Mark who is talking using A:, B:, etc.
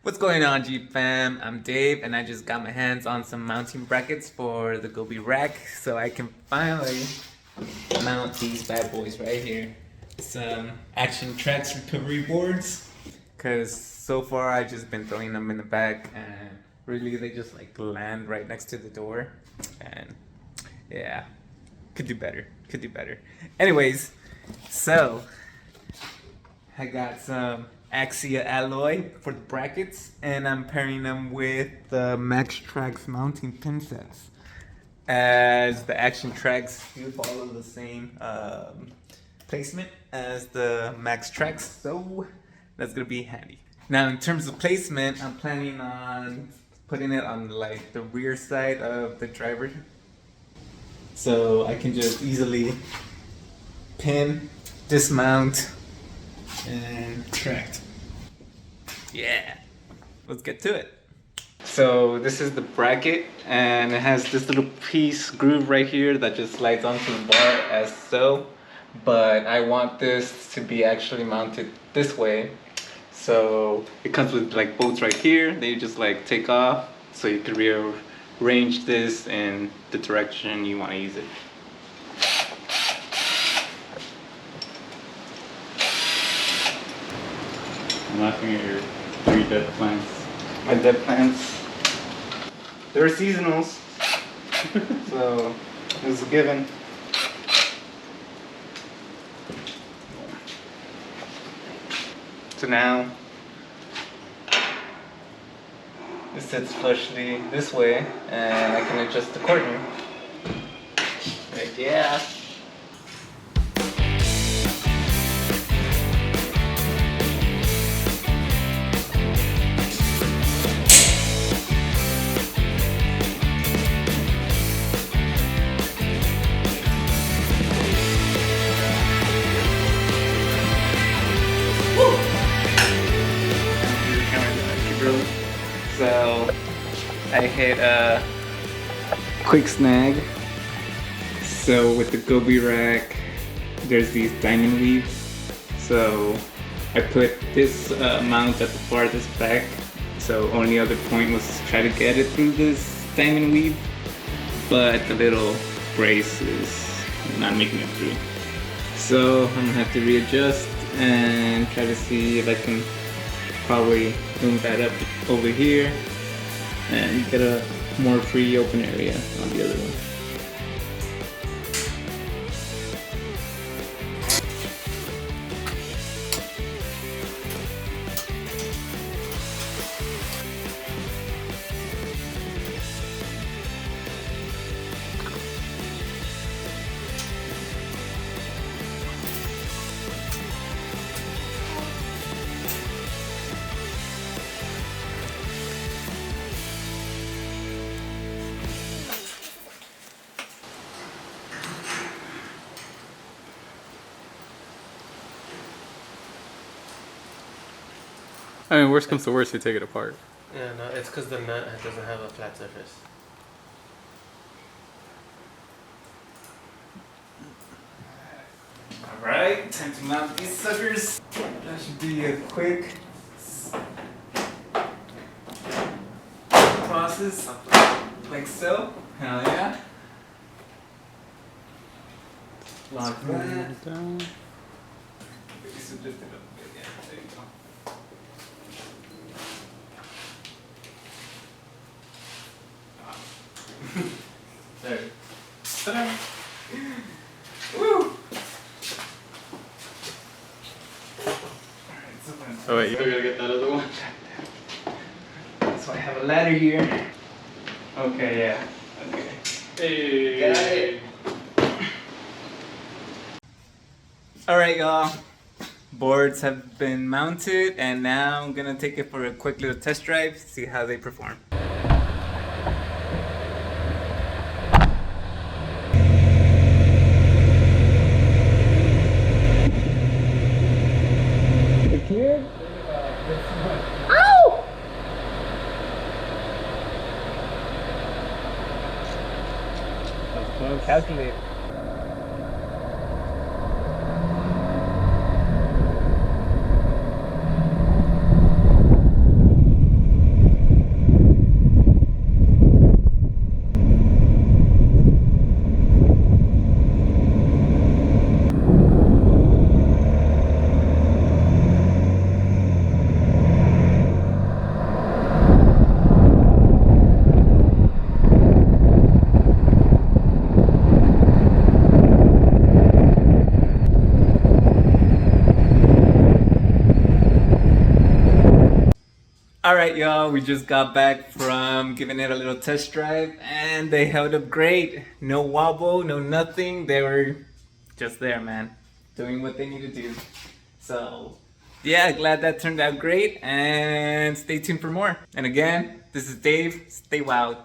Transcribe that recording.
A: What's going on, Jeep fam? I'm Dave and I just got my hands on some mounting brackets for the Gobi Rack so I can finally mount these bad boys right here. Some ACTIONTRAX recovery boards, because so far I've just been throwing them in the back and really they just like land right next to the door, and yeah, could do better. Anyways, so I got some AXIA alloy for the brackets, and I'm pairing them with the MAXTRAX mounting pin sets. As the ACTIONTRAX, you follow the same placement as the MAXTRAX, so that's gonna be handy. Now, in terms of placement, I'm planning on putting it on like the rear side of the driver, so I can just easily pin, dismount, and tracked. Yeah, let's get to it. So this is the bracket, and it has this little piece groove right here that just slides onto the bar as so, but I want this to be actually mounted this way. So it comes with like bolts right here. They just like take off, so you can rearrange this in the direction you want to use it.
B: I'm laughing at your 3 dead plants.
A: My dead plants. They're seasonals, so it was a given. So now it sits flushly this way, and I can adjust the corner. Like, yeah. So I hit a quick snag. So with the Gobi Rack, there's these diamond weaves. So I put this mount at the farthest back. So only other point was to try to get it through this diamond weave, but the little brace is not making it through. So I'm gonna have to readjust and try to see if I can probably move that up over here and get a more free open area on the other one.
B: I mean, worst comes to worst, we take it apart.
C: Yeah, no, it's because the nut doesn't have a flat surface.
A: Alright, time to mount these suckers. That should be a quick process, like so. Hell yeah. Lock that.
B: Down.
A: Just lift it up a bit, yeah, there you go. There. Ta-da! Woo! Alright, so then.
B: Oh wait, you still gotta get that other one.
A: So I have a ladder here. Okay, yeah. Okay.
B: Hey!
A: Got it. Alright, y'all. Boards have been mounted, and now I'm gonna take it for a quick little test drive, see how they perform. Here? Ow! Calculate. Alright y'all, we just got back from giving it a little test drive and they held up great. No wobble, no nothing. They were just there, man. Doing what they need to do. So yeah, glad that turned out great and stay tuned for more. And again, this is Dave. Stay wild.